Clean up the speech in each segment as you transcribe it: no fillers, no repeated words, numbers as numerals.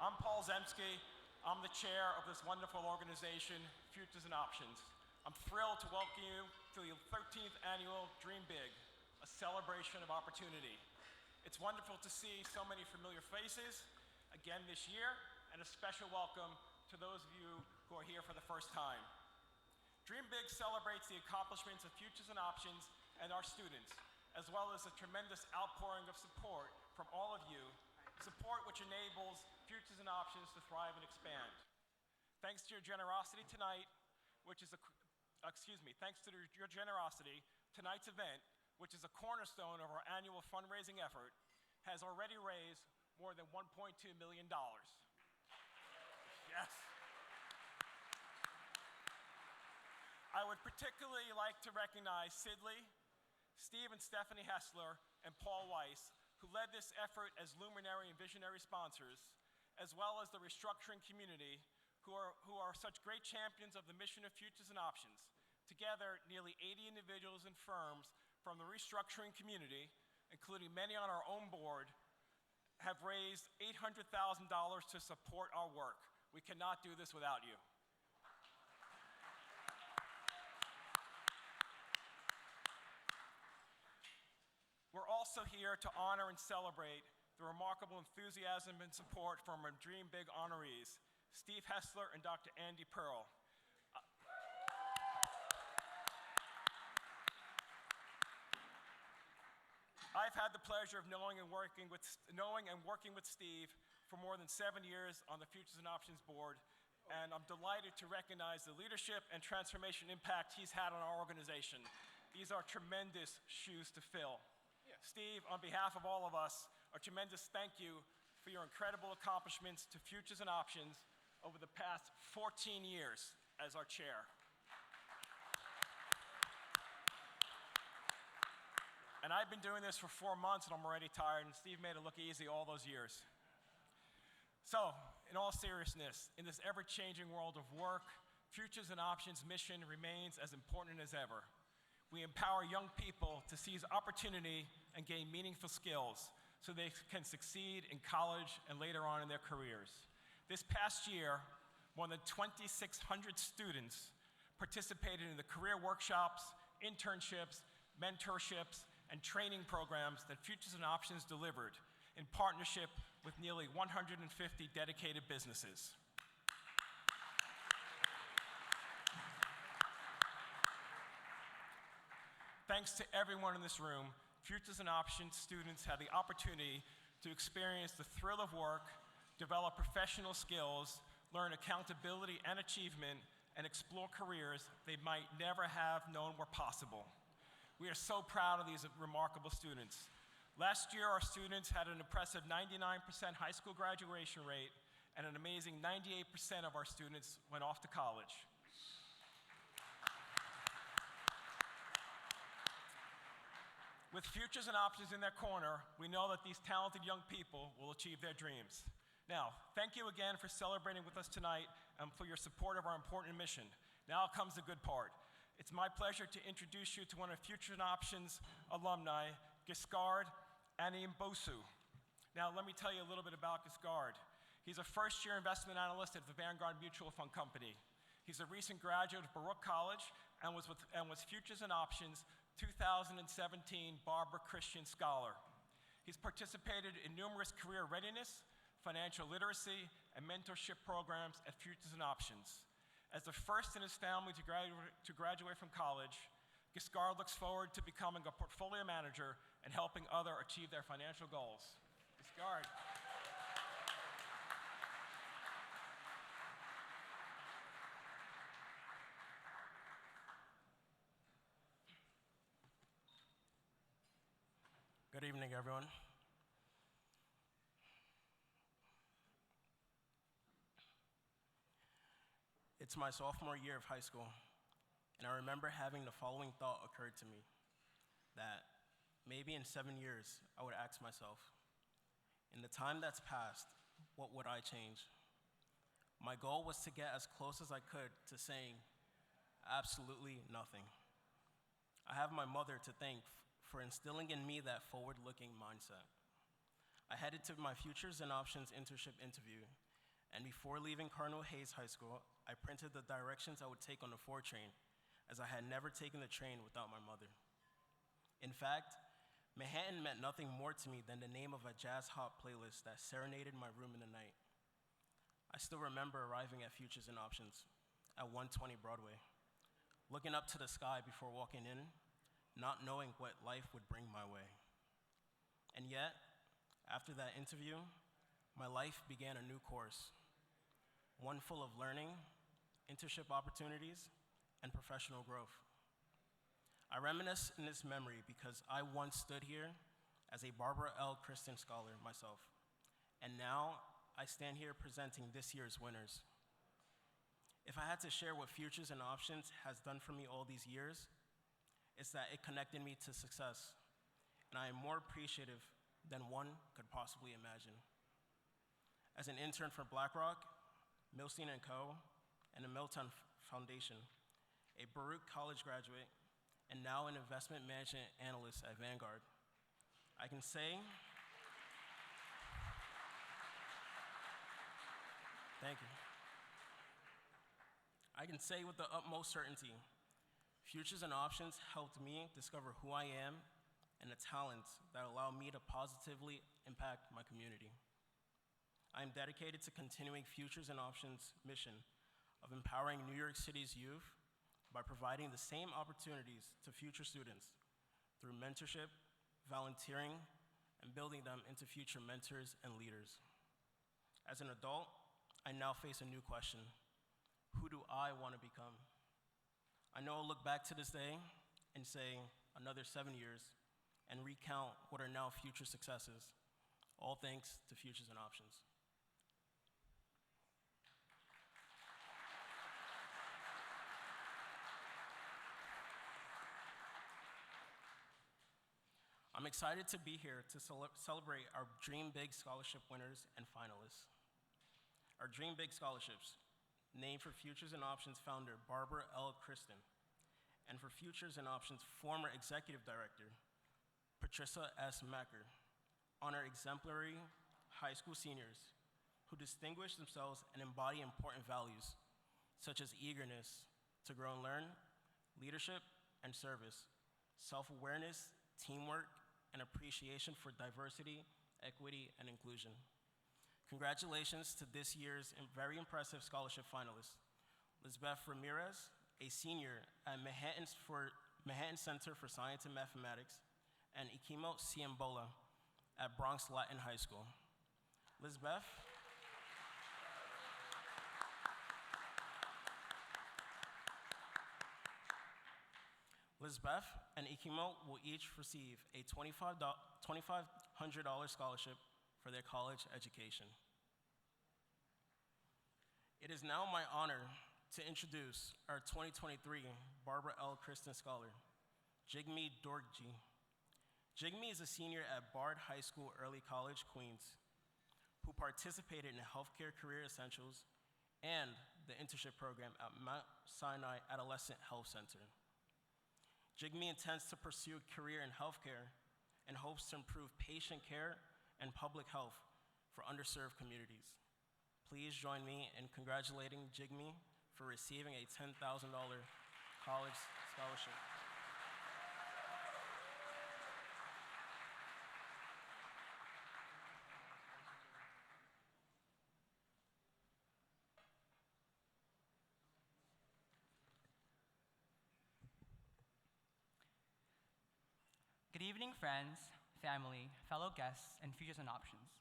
I'm Paul Zemsky. I'm the chair of this wonderful organization, Futures and Options. I'm thrilled to welcome you to the 13th annual Dream Big, a celebration of opportunity. It's wonderful to see so many familiar faces again this year, and a special welcome to those of you who are here for the first time. Dream Big celebrates the accomplishments of Futures and Options and our students, as well as a tremendous outpouring of support from all of you, support which enables Futures and Options to thrive and expand. Thanks to your generosity tonight, your generosity, tonight's event, which is a cornerstone of our annual fundraising effort, has already raised more than $1.2 million. Yes. I would particularly like to recognize Sidley, Steve and Stephanie Hessler, and Paul Weiss, who led this effort as luminary and visionary sponsors, as well as the restructuring community, who are such great champions of the mission of Futures and Options. Together, nearly 80 individuals and firms from the restructuring community, including many on our own board, have raised $800,000 to support our work. We cannot do this without you. We're also here to honor and celebrate the remarkable enthusiasm and support from our Dream Big honorees, Steve Hessler and Dr. Andy Pearl. I've had the pleasure of knowing and working with Steve for more than 7 years on the Futures and Options board, and I'm delighted to recognize the leadership and transformation impact he's had on our organization. These are tremendous shoes to fill. Yeah. Steve, on behalf of all of us, a tremendous thank you for your incredible accomplishments to Futures and Options over the past 14 years as our chair. And I've been doing this for 4 months and I'm already tired, and Steve made it look easy all those years. So, in all seriousness, in this ever-changing world of work, Futures and Options' mission remains as important as ever. We empower young people to seize opportunity and gain meaningful skills so they can succeed in college and later on in their careers. This past year, more than 2,600 students participated in the career workshops, internships, mentorships, and training programs that Futures and Options delivered in partnership with nearly 150 dedicated businesses. Thanks to everyone in this room, Futures and Options students had the opportunity to experience the thrill of work, develop professional skills, learn accountability and achievement, and explore careers they might never have known were possible. We are so proud of these remarkable students. Last year, our students had an impressive 99% high school graduation rate, and an amazing 98% of our students went off to college. With Futures and Options in their corner, we know that these talented young people will achieve their dreams. Now, thank you again for celebrating with us tonight and for your support of our important mission. Now comes the good part. It's my pleasure to introduce you to one of Futures and Options alumni, Giscard Animbosu. Now, let me tell you a little bit about Giscard. He's a first-year investment analyst at the Vanguard Mutual Fund Company. He's a recent graduate of Baruch College and was Futures and Options 2017 Barber Christian Scholar. He's participated in numerous career readiness, financial literacy, and mentorship programs at Futures and Options. As the first in his family to graduate from college, Giscard looks forward to becoming a portfolio manager and helping others achieve their financial goals. Giscard. Good evening, everyone. It's my sophomore year of high school, and I remember having the following thought occur to me, that maybe in 7 years, I would ask myself, in the time that's passed, what would I change? My goal was to get as close as I could to saying absolutely nothing. I have my mother to thank for instilling in me that forward-looking mindset. I headed to my Futures and Options internship interview, And before leaving Cardinal Hayes High School, I printed the directions I would take on the 4 train, as I had never taken the train without my mother. In fact, Manhattan meant nothing more to me than the name of a jazz hop playlist that serenaded my room in the night. I still remember arriving at Futures and Options at 120 Broadway, looking up to the sky before walking in, not knowing what life would bring my way. And yet, after that interview, my life began a new course, one full of learning, internship opportunities, and professional growth. I reminisce in this memory because I once stood here as a Barbara L. Kristen Scholar myself, and now I stand here presenting this year's winners. If I had to share what Futures and Options has done for me all these years, it's that it connected me to success, and I am more appreciative than one could possibly imagine. As an intern for BlackRock, Milstein & Co., and the Milltown Foundation, a Baruch College graduate, and now an investment management analyst at Vanguard, I can say, thank you. I can say with the utmost certainty, Futures and Options helped me discover who I am and the talents that allow me to positively impact my community. I am dedicated to continuing Futures and Options' mission of empowering New York City's youth by providing the same opportunities to future students through mentorship, volunteering, and building them into future mentors and leaders. As an adult, I now face a new question. Who do I want to become? I know I'll look back to this day and say another 7 years and recount what are now future successes, all thanks to Futures and Options. I'm excited to be here to celebrate our Dream Big Scholarship winners and finalists. Our Dream Big Scholarships, named for Futures and Options founder Barbara L. Kristen, and for Futures and Options former executive director Patricia S. Macker, honor exemplary high school seniors who distinguish themselves and embody important values such as eagerness to grow and learn, leadership and service, self-awareness, teamwork, and appreciation for diversity, equity, and inclusion. Congratulations to this year's very impressive scholarship finalists, Lizbeth Ramirez, a senior at Manhattan Center for Science and Mathematics, and Ikimo Siembola at Bronx Latin High School. Lizbeth and Ikimo will each receive a $2,500 scholarship for their college education. It is now my honor to introduce our 2023 Barbara L. Kristen Scholar, Jigme Dorji. Jigme is a senior at Bard High School Early College, Queens, who participated in Healthcare Career Essentials and the internship program at Mount Sinai Adolescent Health Center. Jigme intends to pursue a career in healthcare and hopes to improve patient care and public health for underserved communities. Please join me in congratulating Jigme for receiving a $10,000 college scholarship. Good evening, friends, family, fellow guests, and Futures and Options.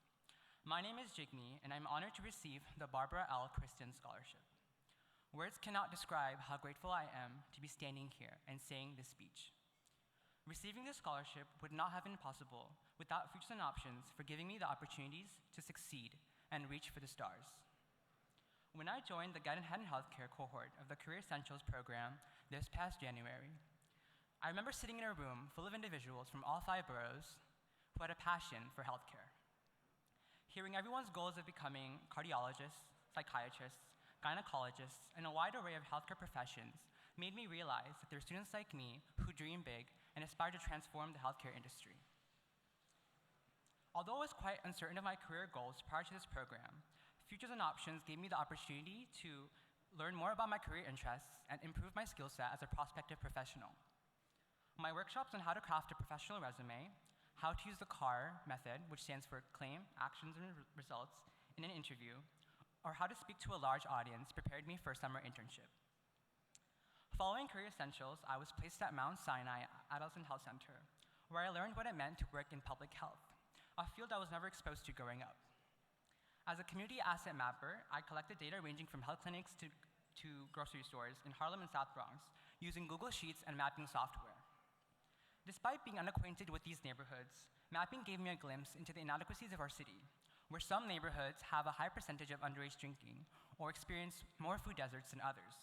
My name is Jigme, and I'm honored to receive the Barbara L. Kristen Scholarship. Words cannot describe how grateful I am to be standing here and saying this speech. Receiving this scholarship would not have been possible without Futures and Options for giving me the opportunities to succeed and reach for the stars. When I joined the Manhattan Healthcare cohort of the Career Essentials program this past January, I remember sitting in a room full of individuals from all 5 boroughs who had a passion for healthcare. Hearing everyone's goals of becoming cardiologists, psychiatrists, gynecologists, and a wide array of healthcare professions made me realize that there are students like me who dream big and aspire to transform the healthcare industry. Although I was quite uncertain of my career goals prior to this program, Futures and and Options gave me the opportunity to learn more about my career interests and improve my skill set as a prospective professional. My workshops on how to craft a professional resume, how to use the CAR method, which stands for Claim, Actions, and Results, in an interview, or how to speak to a large audience prepared me for a summer internship. Following Career Essentials, I was placed at Mount Sinai Adolescent Health Center, where I learned what it meant to work in public health, a field I was never exposed to growing up. As a community asset mapper, I collected data ranging from health clinics to grocery stores in Harlem and South Bronx using Google Sheets and mapping software. Despite being unacquainted with these neighborhoods, mapping gave me a glimpse into the inadequacies of our city, where some neighborhoods have a high percentage of underage drinking or experience more food deserts than others.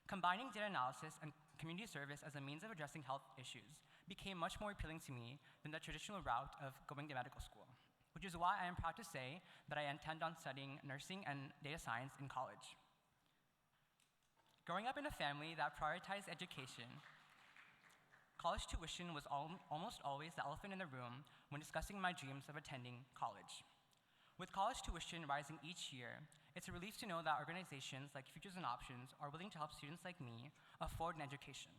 Combining data analysis and community service as a means of addressing health issues became much more appealing to me than the traditional route of going to medical school, which is why I am proud to say that I intend on studying nursing and data science in college. Growing up in a family that prioritized education, college tuition was almost always the elephant in the room when discussing my dreams of attending college. With college tuition rising each year, it's a relief to know that organizations like Futures and Options are willing to help students like me afford an education.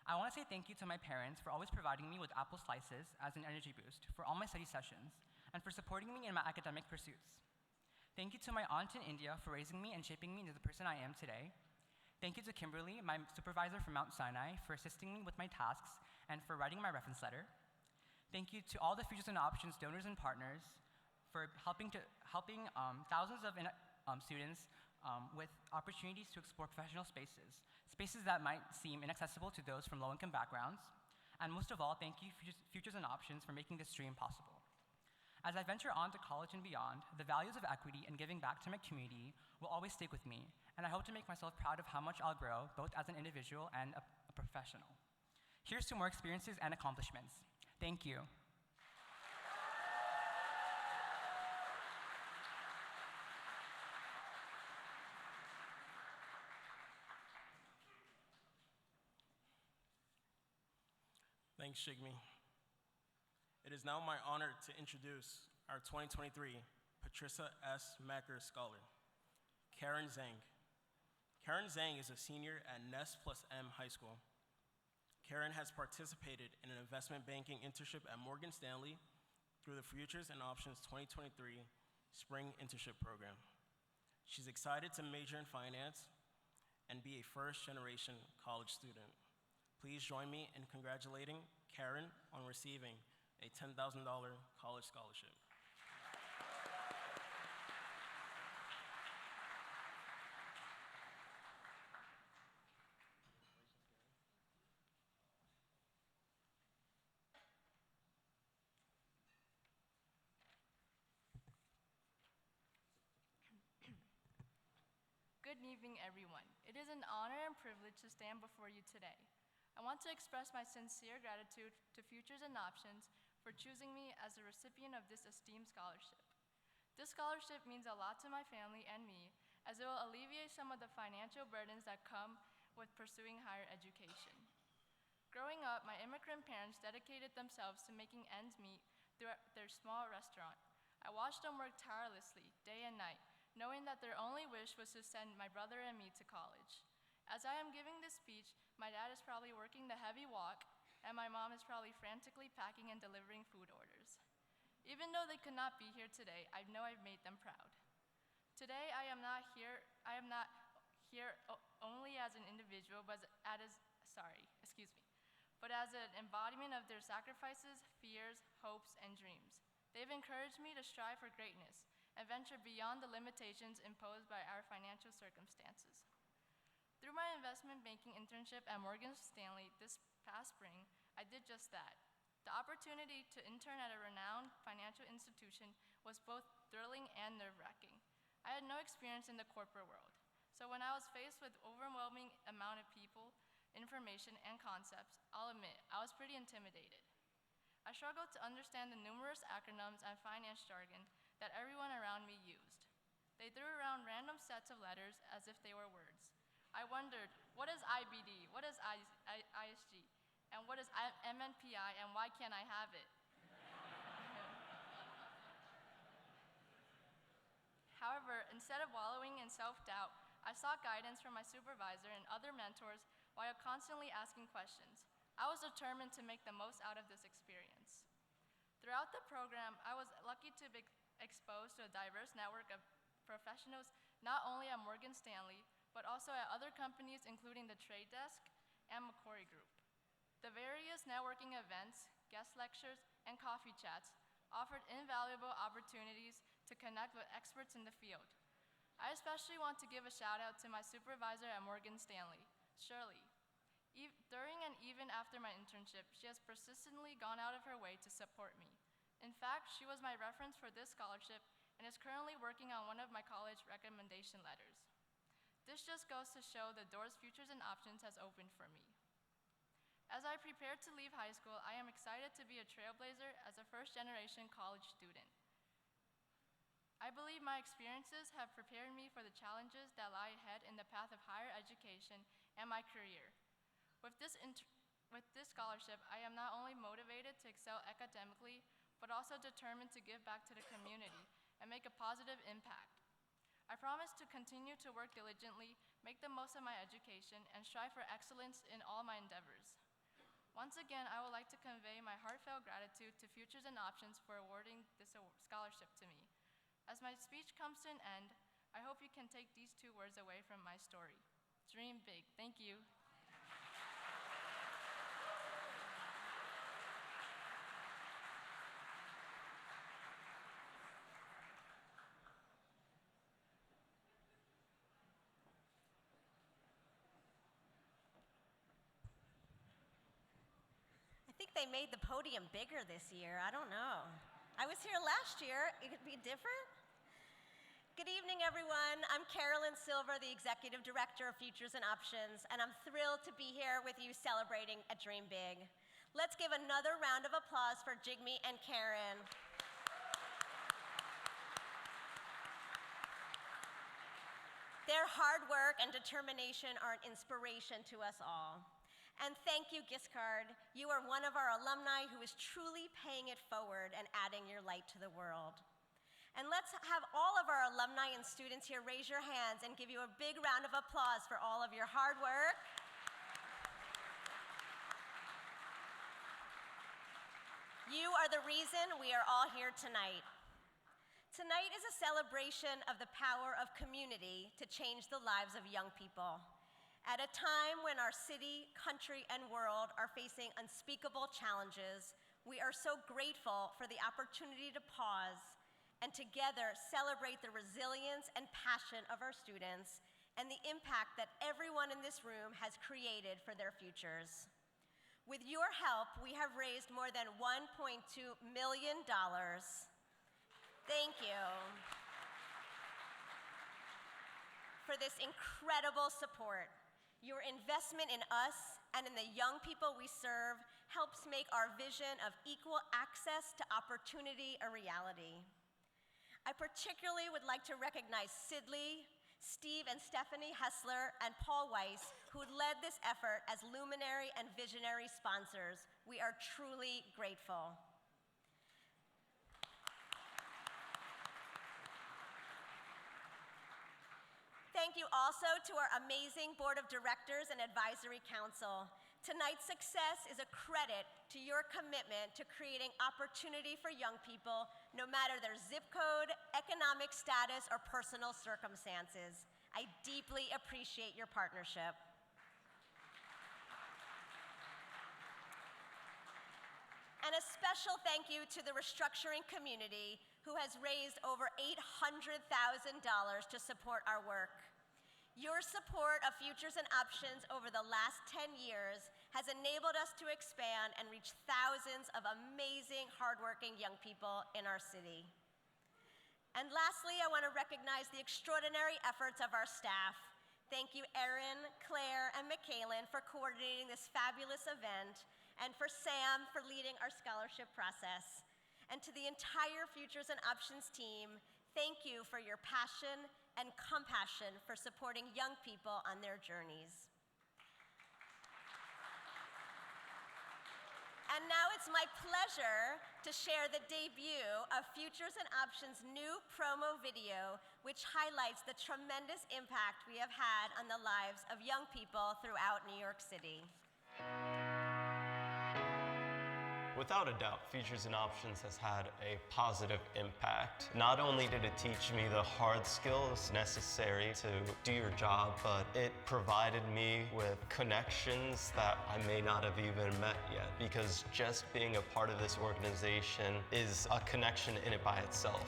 I want to say thank you to my parents for always providing me with apple slices as an energy boost for all my study sessions and for supporting me in my academic pursuits. Thank you to my aunt in India for raising me and shaping me into the person I am today. Thank you to Kimberly, my supervisor from Mount Sinai, for assisting me with my tasks and for writing my reference letter. Thank you to all the Futures and Options donors and partners for helping thousands of students with opportunities to explore professional spaces that might seem inaccessible to those from low-income backgrounds. And most of all, thank you, Futures and Options, for making this dream possible. As I venture on to college and beyond, the values of equity and giving back to my community will always stick with me, and I hope to make myself proud of how much I'll grow, both as an individual and a professional. Here's to more experiences and accomplishments. Thank you. Thanks, Shigmi. It is now my honor to introduce our 2023 Patricia S. Macker Scholar, Karen Zhang. Karen Zhang is a senior at Ness plus M High School. Karen has participated in an investment banking internship at Morgan Stanley through the Futures and Options 2023 Spring Internship Program. She's excited to major in finance and be a first-generation college student. Please join me in congratulating Karen on receiving a $10,000 college scholarship. Good evening, everyone. It is an honor and privilege to stand before you today. I want to express my sincere gratitude to Futures and Options for choosing me as the recipient of this esteemed scholarship. This scholarship means a lot to my family and me, as it will alleviate some of the financial burdens that come with pursuing higher education. Growing up, my immigrant parents dedicated themselves to making ends meet through their small restaurant. I watched them work tirelessly, day and night, knowing that their only wish was to send my brother and me to college. As I am giving this speech, my dad is probably working the heavy walk, and my mom is probably frantically packing and delivering food orders. Even though they could not be here today, I know I've made them proud. Today, I am not here only as an individual, but as an embodiment of their sacrifices, fears, hopes, and dreams. They've encouraged me to strive for greatness and venture beyond the limitations imposed by our financial circumstances. Through my investment banking internship at Morgan Stanley this past spring, I did just that. The opportunity to intern at a renowned financial institution was both thrilling and nerve-wracking. I had no experience in the corporate world, so when I was faced with overwhelming amount of people, information, and concepts, I'll admit, I was pretty intimidated. I struggled to understand the numerous acronyms and finance jargon that everyone around me used. They threw around random sets of letters as if they were words. I wondered, what is IBD, what is ISG, and what is MNPI, and why can't I have it? However, instead of wallowing in self-doubt, I sought guidance from my supervisor and other mentors while constantly asking questions. I was determined to make the most out of this experience. Throughout the program, I was lucky to be exposed to a diverse network of professionals not only at Morgan Stanley, but also at other companies including the Trade Desk and Macquarie Group. The various networking events, guest lectures, and coffee chats offered invaluable opportunities to connect with experts in the field. I especially want to give a shout out to my supervisor at Morgan Stanley, Shirley. During and even after my internship, she has persistently gone out of her way to support me. In fact, she was my reference for this scholarship and is currently working on one of my college recommendation letters. This just goes to show the doors Futures and Options has opened for me. As I prepare to leave high school, I am excited to be a trailblazer as a first-generation college student. I believe my experiences have prepared me for the challenges that lie ahead in the path of higher education and my career. With this scholarship, I am not only motivated to excel academically, but also determined to give back to the community and make a positive impact. I promise to continue to work diligently, make the most of my education, and strive for excellence in all my endeavors. Once again, I would like to convey my heartfelt gratitude to Futures and Options for awarding this scholarship to me. As my speech comes to an end, I hope you can take these 2 words away from my story. Dream big. Thank you. I think they made the podium bigger this year. I don't know. I was here last year. It could be different. Good evening, everyone. I'm Carolyn Silver, the Executive Director of Futures and Options, and I'm thrilled to be here with you celebrating a Dream Big. Let's give another round of applause for Jigme and Karen. Their hard work and determination are an inspiration to us all. And thank you, Giscard. You are one of our alumni who is truly paying it forward and adding your light to the world. And let's have all of our alumni and students here raise your hands and give you a big round of applause for all of your hard work. You are the reason we are all here tonight. Tonight is a celebration of the power of community to change the lives of young people. At a time when our city, country, and world are facing unspeakable challenges, we are so grateful for the opportunity to pause and together celebrate the resilience and passion of our students and the impact that everyone in this room has created for their futures. With your help, we have raised more than $1.2 million. Thank you for this incredible support. Your investment in us and in the young people we serve helps make our vision of equal access to opportunity a reality. I particularly would like to recognize Sidley, Steve and Stephanie Hessler, and Paul Weiss, who led this effort as luminary and visionary sponsors. We are truly grateful. Thank you also to our amazing Board of Directors and Advisory Council. Tonight's success is a credit to your commitment to creating opportunity for young people, no matter their zip code, economic status, or personal circumstances. I deeply appreciate your partnership. And a special thank you to the restructuring community who has raised over $800,000 to support our work. Your support of Futures and Options over the last 10 years has enabled us to expand and reach thousands of amazing, hardworking young people in our city. And lastly, I want to recognize the extraordinary efforts of our staff. Thank you, Erin, Claire, and Michaelin for coordinating this fabulous event, and for Sam for leading our scholarship process. And to the entire Futures and Options team, thank you for your passion and compassion for supporting young people on their journeys. And now it's my pleasure to share the debut of Futures and Options' new promo video, which highlights the tremendous impact we have had on the lives of young people throughout New York City. Without a doubt, Futures and Options has had a positive impact. Not only did it teach me the hard skills necessary to do your job, but it provided me with connections that I may not have even met yet, because just being a part of this organization is a connection in it by itself.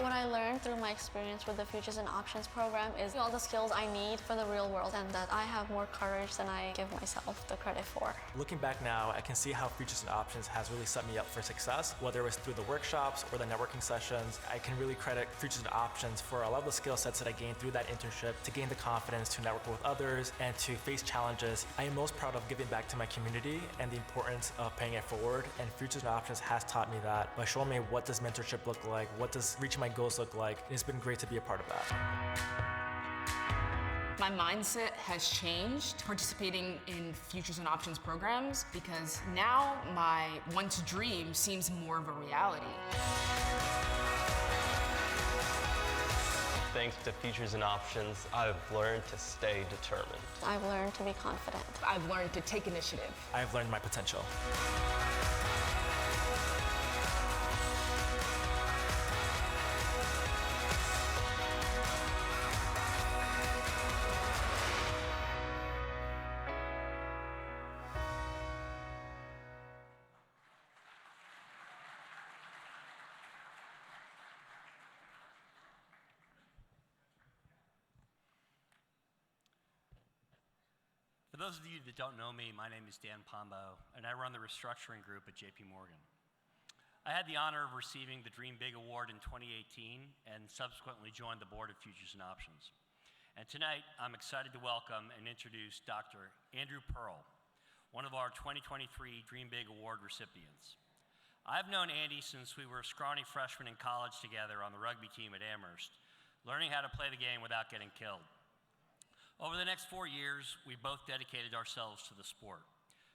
What I learned through my experience with the Futures and Options program is all the skills I need for the real world, and that I have more courage than I give myself the credit for. Looking back now, I can see how Futures and Options has really set me up for success, whether it was through the workshops or the networking sessions. I can really credit Futures and Options for a lot of the skill sets that I gained through that internship, to gain the confidence to network with others and to face challenges. I am most proud of giving back to my community and the importance of paying it forward, and Futures and Options has taught me that by showing me what does mentorship look like, what does reaching my goals look like. It's been great to be a part of that. My mindset has changed participating in Futures and Options programs, because now my once dream seems more of a reality. Thanks to Futures and Options, I've learned to stay determined. I've learned to be confident. I've learned to take initiative. I've learned my potential. For those of you that don't know me, my name is Dan Pombo, and I run the restructuring group at JP Morgan. I had the honor of receiving the Dream Big Award in 2018 and subsequently joined the board of Futures and Options. And tonight, I'm excited to welcome and introduce Dr. Andrew Pearl, one of our 2023 Dream Big Award recipients. I've known Andy since we were scrawny freshmen in college together on the rugby team at Amherst, learning how to play the game without getting killed. Over the next 4 years, we both dedicated ourselves to the sport,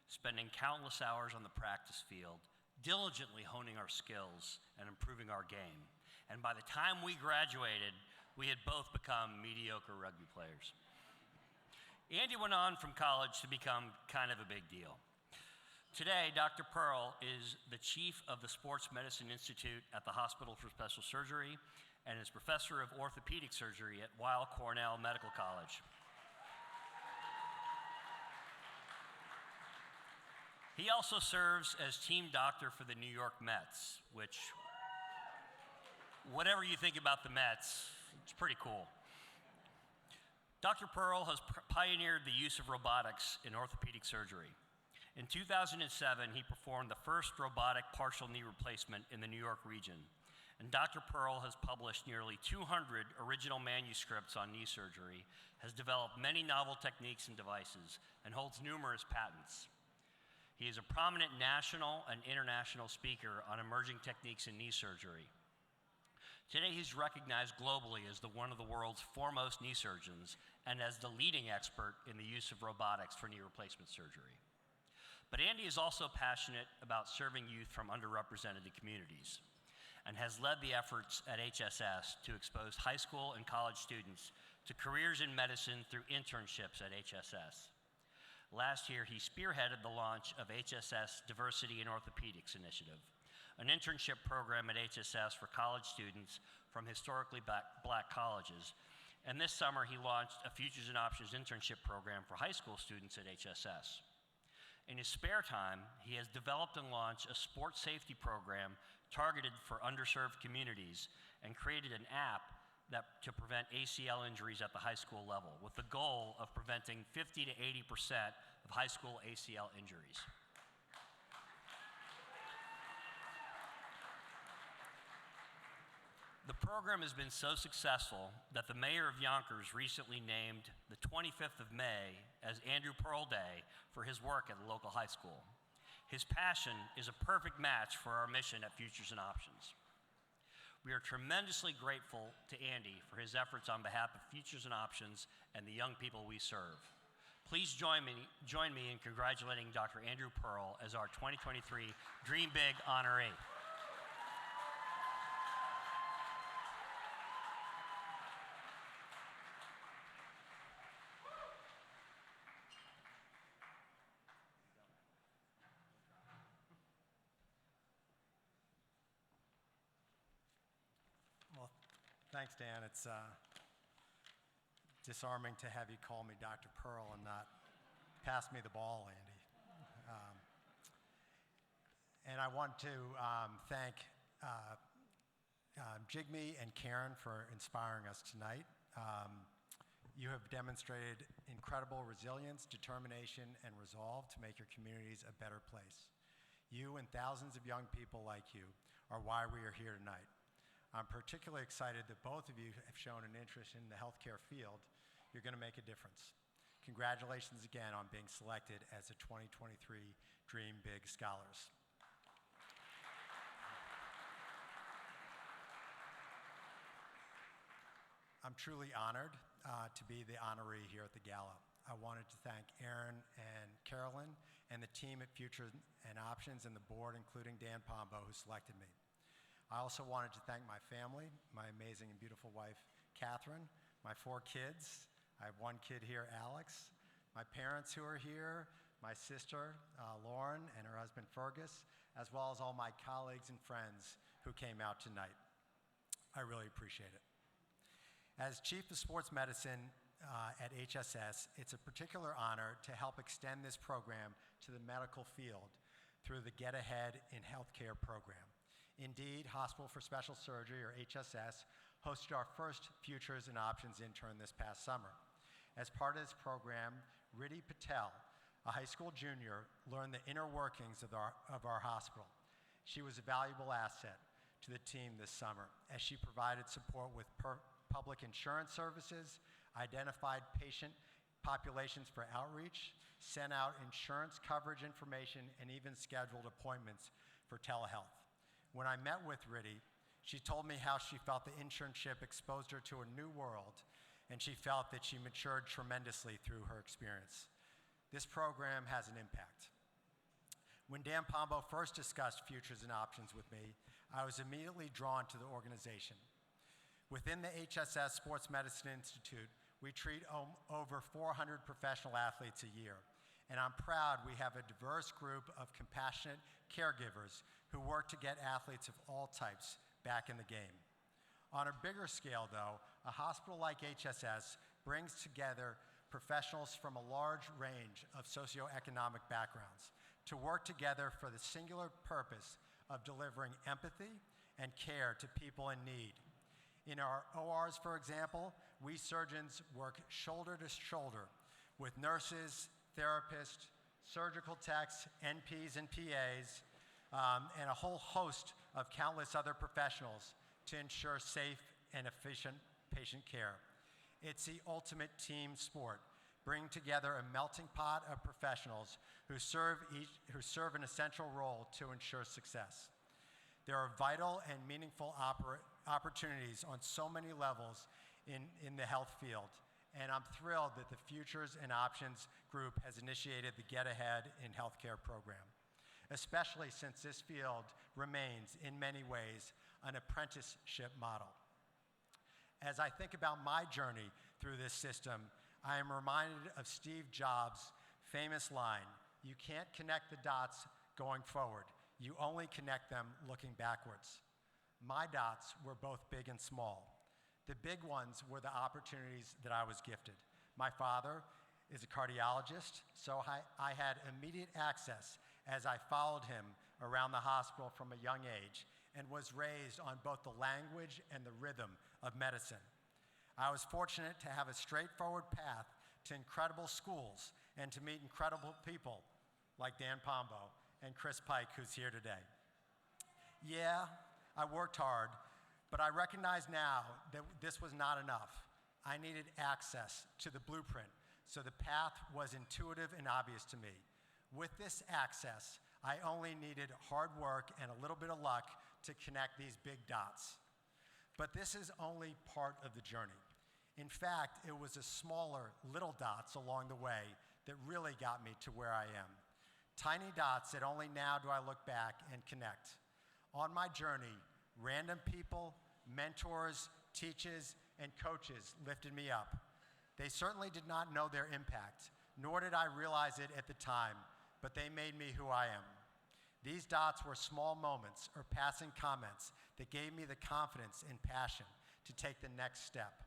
spending countless hours on the practice field, diligently honing our skills and improving our game. And by the time we graduated, we had both become mediocre rugby players. Andy went on from college to become kind of a big deal. Today, Dr. Pearl is the chief of the Sports Medicine Institute at the Hospital for Special Surgery and is professor of orthopedic surgery at Weill Cornell Medical College. He also serves as team doctor for the New York Mets, which, whatever you think about the Mets, it's pretty cool. Dr. Pearl has pioneered the use of robotics in orthopedic surgery. In 2007, he performed the first robotic partial knee replacement in the New York region. And Dr. Pearl has published nearly 200 original manuscripts on knee surgery, has developed many novel techniques and devices, and holds numerous patents. He is a prominent national and international speaker on emerging techniques in knee surgery. Today, he's recognized globally as one of the world's foremost knee surgeons and as the leading expert in the use of robotics for knee replacement surgery. But Andy is also passionate about serving youth from underrepresented communities and has led the efforts at HSS to expose high school and college students to careers in medicine through internships at HSS. Last year, he spearheaded the launch of HSS Diversity in Orthopedics Initiative, an internship program at HSS for college students from historically black colleges. And this summer, he launched a Futures and Options internship program for high school students at HSS. In his spare time, he has developed and launched a sports safety program targeted for underserved communities and created an app to prevent ACL injuries at the high school level, with the goal of preventing 50 to 80% of high school ACL injuries. The program has been so successful that the mayor of Yonkers recently named the 25th of May as Andrew Pearl Day for his work at the local high school. His passion is a perfect match for our mission at Futures and Options. We are tremendously grateful to Andy for his efforts on behalf of Futures and Options and the young people we serve. Please join me in congratulating Dr. Andrew Pearl as our 2023 Dream Big honoree. Well, thanks, Dan. It's disarming to have you call me Dr. Pearl and not pass me the ball, Andy. And I want to thank Jigme and Karen for inspiring us tonight. You have demonstrated incredible resilience, determination, and resolve to make your communities a better place. You and thousands of young people like you are why we are here tonight. I'm particularly excited that both of you have shown an interest in the healthcare field. You're going to make a difference. Congratulations again on being selected as the 2023 Dream Big Scholars. I'm truly honored to be the honoree here at the gala. I wanted to thank Aaron and Carolyn and the team at Futures and Options and the board, including Dan Pombo, who selected me. I also wanted to thank my family, my amazing and beautiful wife, Catherine, my 4 kids. I have 1 kid here, Alex, my parents who are here, my sister, Lauren, and her husband, Fergus, as well as all my colleagues and friends who came out tonight. I really appreciate it. As Chief of Sports Medicine at HSS, it's a particular honor to help extend this program to the medical field through the Get Ahead in Healthcare program. Indeed, Hospital for Special Surgery, or HSS, hosted our first Futures and Options intern this past summer. As part of this program, Riddhi Patel, a high school junior, learned the inner workings of our hospital. She was a valuable asset to the team this summer as she provided support with public insurance services, identified patient populations for outreach, sent out insurance coverage information, and even scheduled appointments for telehealth. When I met with Riddhi, she told me how she felt the internship exposed her to a new world, and she felt that she matured tremendously through her experience. This program has an impact. When Dan Pombo first discussed Futures and Options with me, I was immediately drawn to the organization. Within the HSS Sports Medicine Institute, we treat over 400 professional athletes a year, and I'm proud we have a diverse group of compassionate caregivers who work to get athletes of all types back in the game. On a bigger scale, though, a hospital like HSS brings together professionals from a large range of socioeconomic backgrounds to work together for the singular purpose of delivering empathy and care to people in need. In our ORs, for example, we surgeons work shoulder to shoulder with nurses, therapists, surgical techs, NPs and PAs, and a whole host of countless other professionals to ensure safe and efficient patient care. It's the ultimate team sport, bringing together a melting pot of professionals who serve an essential role to ensure success. There are vital and meaningful opportunities on so many levels in the health field, and I'm thrilled that the Futures and Options group has initiated the Get Ahead in Healthcare program, especially since this field remains, in many ways, an apprenticeship model. As I think about my journey through this system, I am reminded of Steve Jobs' famous line, "You can't connect the dots going forward. You only connect them looking backwards." My dots were both big and small. The big ones were the opportunities that I was gifted. My father is a cardiologist, so I had immediate access as I followed him around the hospital from a young age and was raised on both the language and the rhythm of medicine. I was fortunate to have a straightforward path to incredible schools and to meet incredible people like Dan Pombo and Chris Pike, who's here today. Yeah, I worked hard, but I recognize now that this was not enough. I needed access to the blueprint, so the path was intuitive and obvious to me. With this access, I only needed hard work and a little bit of luck to connect these big dots. But this is only part of the journey. In fact, it was the smaller little dots along the way that really got me to where I am. Tiny dots that only now do I look back and connect. On my journey, random people, mentors, teachers, and coaches lifted me up. They certainly did not know their impact, nor did I realize it at the time, but they made me who I am. These dots were small moments or passing comments that gave me the confidence and passion to take the next step.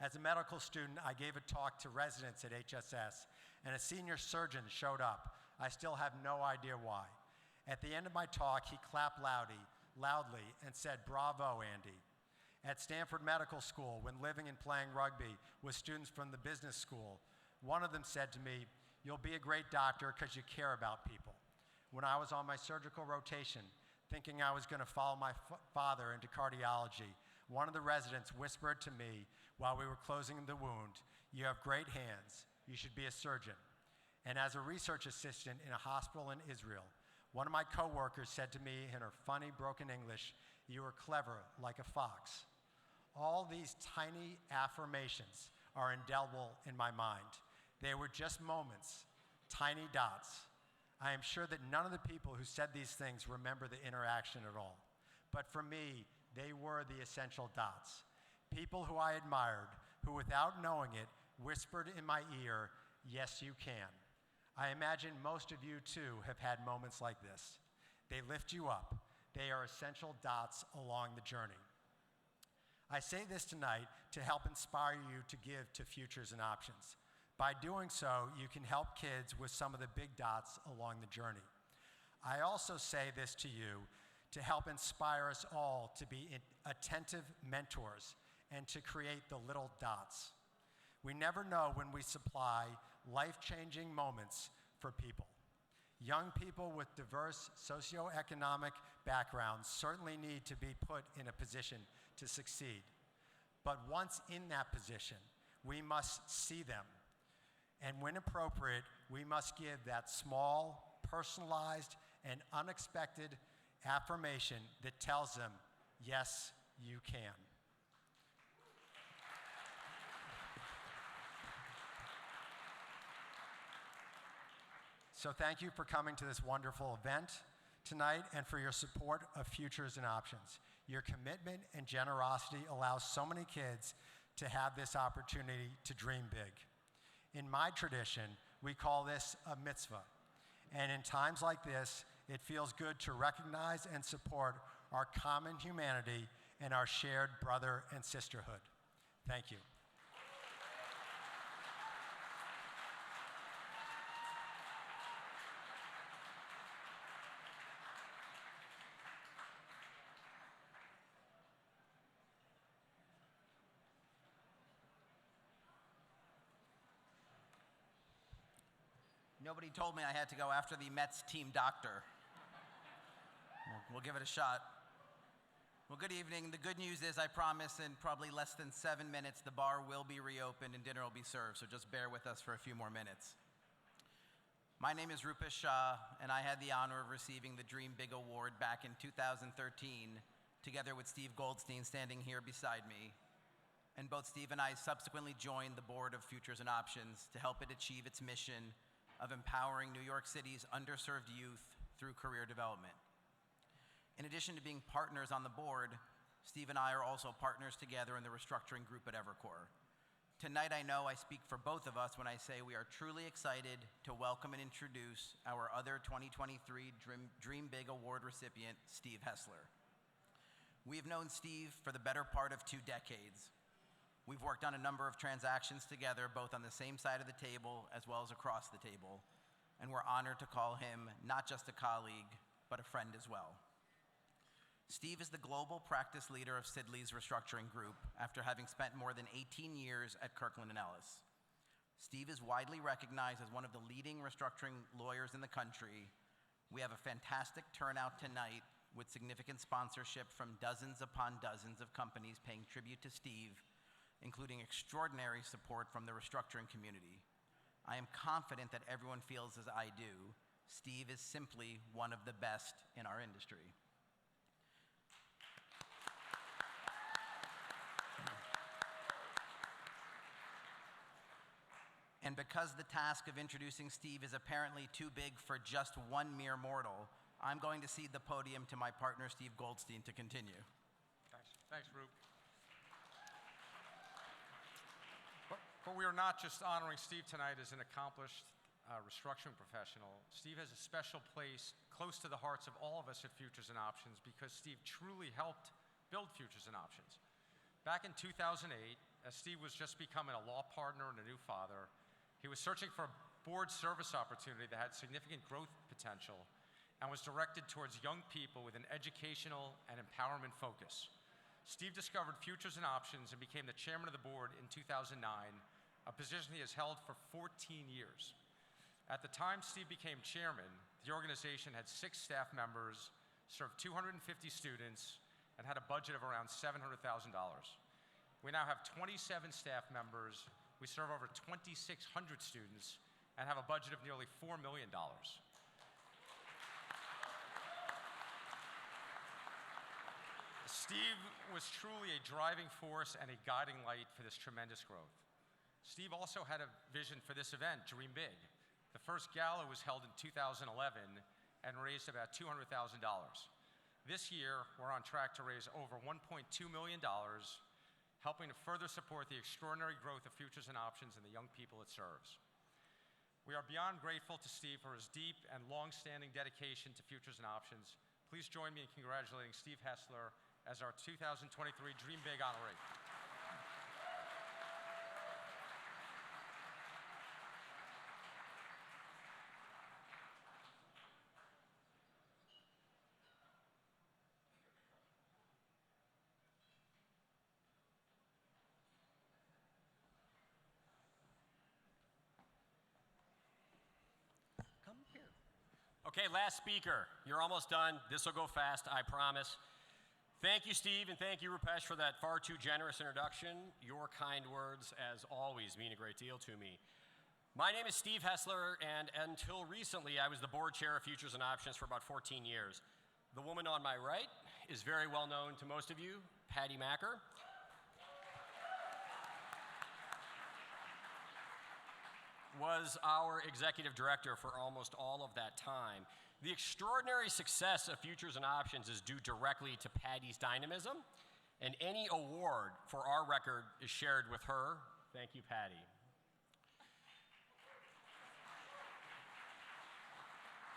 As a medical student, I gave a talk to residents at HSS, and a senior surgeon showed up. I still have no idea why. At the end of my talk, he clapped loudly and said, "Bravo, Andy." At Stanford Medical School, when living and playing rugby with students from the business school, one of them said to me, "You'll be a great doctor because you care about people." When I was on my surgical rotation, thinking I was going to follow my father into cardiology, one of the residents whispered to me while we were closing the wound, "You have great hands. You should be a surgeon." And as a research assistant in a hospital in Israel, one of my coworkers said to me in her funny broken English, "You are clever like a fox." All these tiny affirmations are indelible in my mind. They were just moments, tiny dots. I am sure that none of the people who said these things remember the interaction at all. But for me, they were the essential dots. People who I admired, who without knowing it, whispered in my ear, "Yes, you can." I imagine most of you too have had moments like this. They lift you up. They are essential dots along the journey. I say this tonight to help inspire you to give to Futures and Options. By doing so, you can help kids with some of the big dots along the journey. I also say this to you to help inspire us all to be attentive mentors and to create the little dots. We never know when we supply life-changing moments for people. Young people with diverse socioeconomic backgrounds certainly need to be put in a position to succeed. But once in that position, we must see them. And when appropriate, we must give that small, personalized, and unexpected affirmation that tells them, "Yes, you can." So thank you for coming to this wonderful event tonight and for your support of Futures and Options. Your commitment and generosity allows so many kids to have this opportunity to dream big. In my tradition, we call this a mitzvah. And in times like this, it feels good to recognize and support our common humanity and our shared brother and sisterhood. Thank you. Nobody told me I had to go after the Mets team doctor. We'll give it a shot. Well, good evening. The good news is I promise in probably less than 7 minutes, the bar will be reopened and dinner will be served, so just bear with us for a few more minutes. My name is Rupesh Shah, and I had the honor of receiving the Dream Big Award back in 2013, together with Steve Goldstein standing here beside me. And both Steve and I subsequently joined the board of Futures and Options to help it achieve its mission of empowering New York City's underserved youth through career development. In addition to being partners on the board, Steve and I are also partners together in the restructuring group at Evercore. Tonight, I know I speak for both of us when I say we are truly excited to welcome and introduce our other 2023 Dream Big Award recipient, Steve Hessler. We've known Steve for the better part of 2 decades. We've worked on a number of transactions together, both on the same side of the table as well as across the table, and we're honored to call him not just a colleague, but a friend as well. Steve is the global practice leader of Sidley's restructuring group after having spent more than 18 years at Kirkland & Ellis. Steve is widely recognized as one of the leading restructuring lawyers in the country. We have a fantastic turnout tonight with significant sponsorship from dozens upon dozens of companies paying tribute to Steve, including extraordinary support from the restructuring community. I am confident that everyone feels as I do. Steve is simply one of the best in our industry. And because the task of introducing Steve is apparently too big for just one mere mortal, I'm going to cede the podium to my partner, Steve Goldstein, to continue. Thanks, Roop. But we are not just honoring Steve tonight as an accomplished restructuring professional. Steve has a special place close to the hearts of all of us at Futures and Options because Steve truly helped build Futures and Options. Back in 2008, as Steve was just becoming a law partner and a new father, he was searching for a board service opportunity that had significant growth potential and was directed towards young people with an educational and empowerment focus. Steve discovered Futures and Options and became the chairman of the board in 2009, a position he has held for 14 years. At the time Steve became chairman, the organization had 6 staff members, served 250 students, and had a budget of around $700,000. We now have 27 staff members, we serve over 2,600 students, and have a budget of nearly $4 million. Steve was truly a driving force and a guiding light for this tremendous growth. Steve also had a vision for this event, Dream Big. The first gala was held in 2011 and raised about $200,000. This year, we're on track to raise over $1.2 million, helping to further support the extraordinary growth of Futures and Options and the young people it serves. We are beyond grateful to Steve for his deep and long-standing dedication to Futures and Options. Please join me in congratulating Steve Hessler as our 2023 Dream Big honoree. Okay, last speaker. You're almost done. This will go fast, I promise. Thank you, Steve, and thank you, Rupesh, for that far too generous introduction. Your kind words, as always, mean a great deal to me. My name is Steve Hessler, and until recently, I was the board chair of Futures and Options for about 14 years. The woman on my right is very well known to most of you, Patty Macker. Was our executive director for almost all of that time. The extraordinary success of Futures and Options is due directly to Patty's dynamism, and any award for our record is shared with her. Thank you, Patty.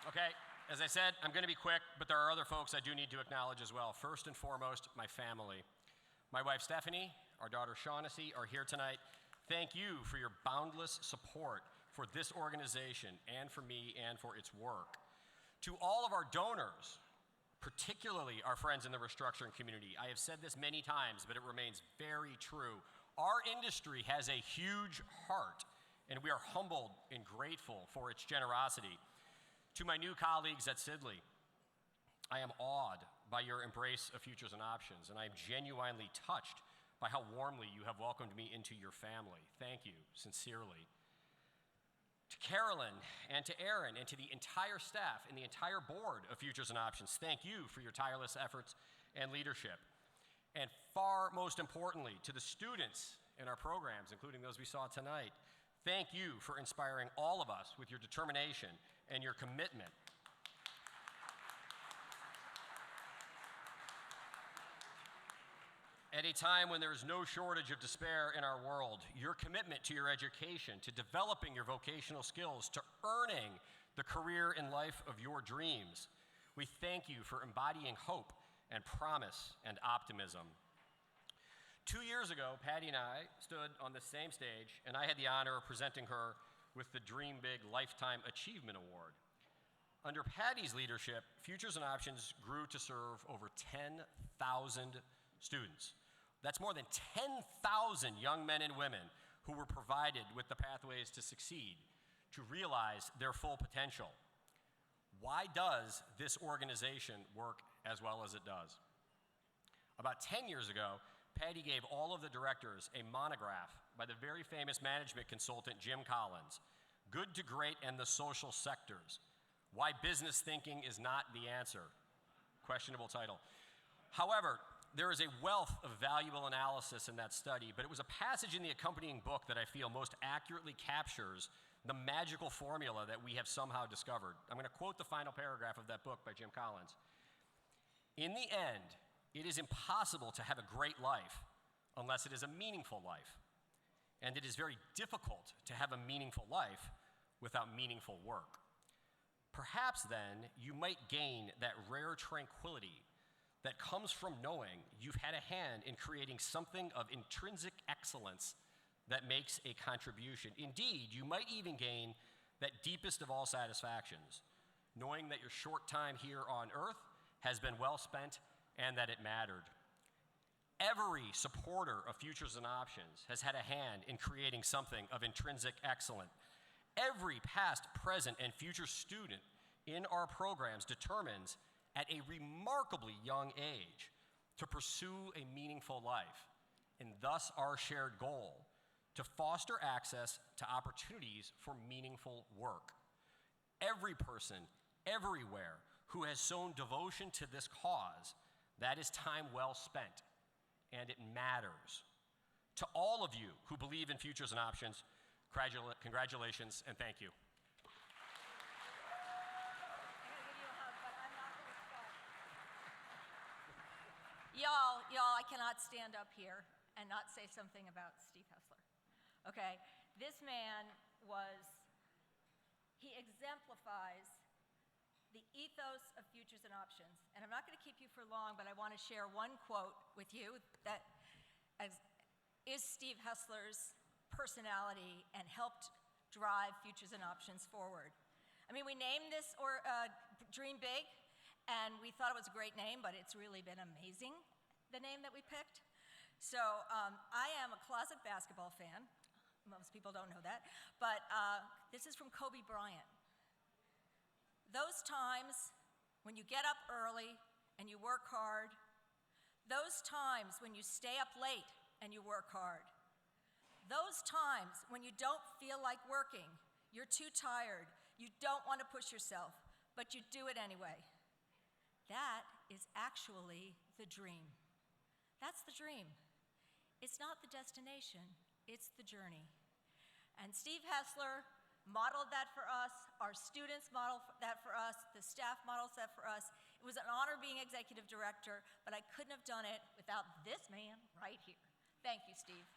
Okay, as I said, I'm going to be quick, but there are other folks I do need to acknowledge as well. First and foremost, my family. My wife, Stephanie, our daughter, Shaughnessy, are here tonight. Thank you for your boundless support for this organization and for me and for its work. To all of our donors, particularly our friends in the restructuring community, I have said this many times, but it remains very true. Our industry has a huge heart, and we are humbled and grateful for its generosity. To my new colleagues at Sidley, I am awed by your embrace of Futures and Options, and I am genuinely touched by how warmly you have welcomed me into your family. Thank you, sincerely. To Carolyn and to Aaron and to the entire staff and the entire board of Futures and Options, thank you for your tireless efforts and leadership. And far most importantly, to the students in our programs, including those we saw tonight, thank you for inspiring all of us with your determination and your commitment. At a time when there is no shortage of despair in our world, your commitment to your education, to developing your vocational skills, to earning the career in life of your dreams, we thank you for embodying hope and promise and optimism. 2 years ago, Patty and I stood on the same stage, and I had the honor of presenting her with the Dream Big Lifetime Achievement Award. Under Patty's leadership, Futures and Options grew to serve over 10,000 students. That's more than 10,000 young men and women who were provided with the pathways to succeed, to realize their full potential. Why does this organization work as well as it does? About 10 years ago, Patty gave all of the directors a monograph by the very famous management consultant Jim Collins, Good to Great and the Social Sectors, Why Business Thinking is Not the Answer. Questionable title. However, there is a wealth of valuable analysis in that study, but it was a passage in the accompanying book that I feel most accurately captures the magical formula that we have somehow discovered. I'm going to quote the final paragraph of that book by Jim Collins. In the end, it is impossible to have a great life unless it is a meaningful life. And it is very difficult to have a meaningful life without meaningful work. Perhaps then you might gain that rare tranquility that comes from knowing you've had a hand in creating something of intrinsic excellence that makes a contribution. Indeed, you might even gain that deepest of all satisfactions, knowing that your short time here on earth has been well spent and that it mattered. Every supporter of Futures and Options has had a hand in creating something of intrinsic excellence. Every past, present, and future student in our programs determines at a remarkably young age to pursue a meaningful life, and thus our shared goal, to foster access to opportunities for meaningful work. Every person, everywhere, who has shown devotion to this cause, that is time well spent, and it matters. To all of you who believe in Futures and Options, congratulations and thank you. Y'all, I cannot stand up here and not say something about Steve Hessler. Okay, this man he exemplifies the ethos of Futures and Options. And I'm not going to keep you for long, but I want to share one quote with you that is Steve Hessler's personality and helped drive Futures and Options forward. I mean, we named this Dream Big, and we thought it was a great name, but it's really been amazing, the name that we picked. So I am a closet basketball fan. Most people don't know that. But this is from Kobe Bryant. Those times when you get up early and you work hard, those times when you stay up late and you work hard, those times when you don't feel like working, you're too tired, you don't want to push yourself, but you do it anyway. That is actually the dream. That's the dream. It's not the destination, it's the journey. And Steve Hessler modeled that for us, our students modeled that for us, the staff models that for us. It was an honor being executive director, but I couldn't have done it without this man right here. Thank you, Steve.